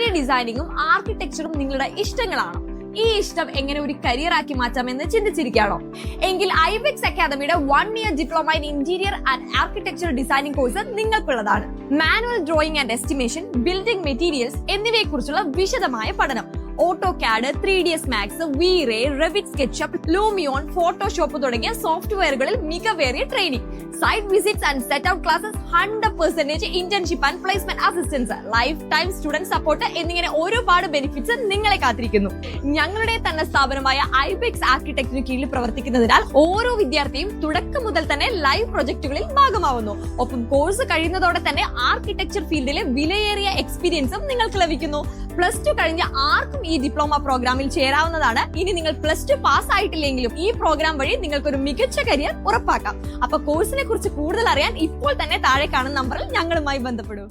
Interior ഡിസൈനിങ്ങും ആർക്കിടെക്ചറും നിങ്ങളുടെ ഇഷ്ടങ്ങളാണോ? ഈ ഇഷ്ടം എങ്ങനെ ഒരു കരിയർ ആക്കി മാറ്റാമെന്ന് ചിന്തിച്ചിരിക്കുകയാണോ? എങ്കിൽ ഐബെക്സ് അക്കാദമിയുടെ 1 year diploma in interior and architecture designing course നിങ്ങൾക്കുള്ളതാണ്. Manual drawing and estimation, building materials എന്നിവയെ കുറിച്ചുള്ള വിശദമായ പഠനം, AutoCAD, 3ds Max, V-Ray, Revit, SketchUp, Lumion, Photoshop തുടങ്ങിയ സോഫ്റ്റ്വെയറുകളിൽ മികവേറിയ training, site visits and set out classes, 100% internship and placement assistance, lifetime student support എന്നിങ്ങനെ ഒരുപാട് ബെനിഫിറ്റ്സ് നിങ്ങളെ കാത്തിരിക്കുന്നു. ഞങ്ങളുടെ തന്നെ സ്ഥാപനമായ ഐബെക്സ് ആർക്കിടെക്ചറിന് കീഴിൽ പ്രവർത്തിക്കുന്നതിനാൽ ഓരോ വിദ്യാർത്ഥിയും തുടക്കം മുതൽ തന്നെ ലൈവ് പ്രൊജക്ടുകളിൽ ഭാഗമാവുന്നു. ഒപ്പം കോഴ്സ് കഴിയുന്നതോടെ തന്നെ ആർക്കിടെക്ചർ ഫീൽഡിലെ വിലയേറിയ എക്സ്പീരിയൻസും നിങ്ങൾക്ക് ലഭിക്കുന്നു. +2 കഴിഞ്ഞ ആർക്കും ഈ ഡിപ്ലോമ പ്രോഗ്രാമിൽ ചേരാവുന്നതാണ്. ഇനി നിങ്ങൾ +2 പാസ് ആയിട്ടില്ലെങ്കിലും ഈ പ്രോഗ്രാം വഴി നിങ്ങൾക്ക് ഒരു മികച്ച കരിയർ ഉറപ്പാക്കാം. അപ്പൊ കോഴ്സിനെ കുറിച്ച് കൂടുതൽ അറിയാൻ ഇപ്പോൾ തന്നെ താഴെ കാണുന്ന നമ്പറിൽ ഞങ്ങളുമായി ബന്ധപ്പെടൂ.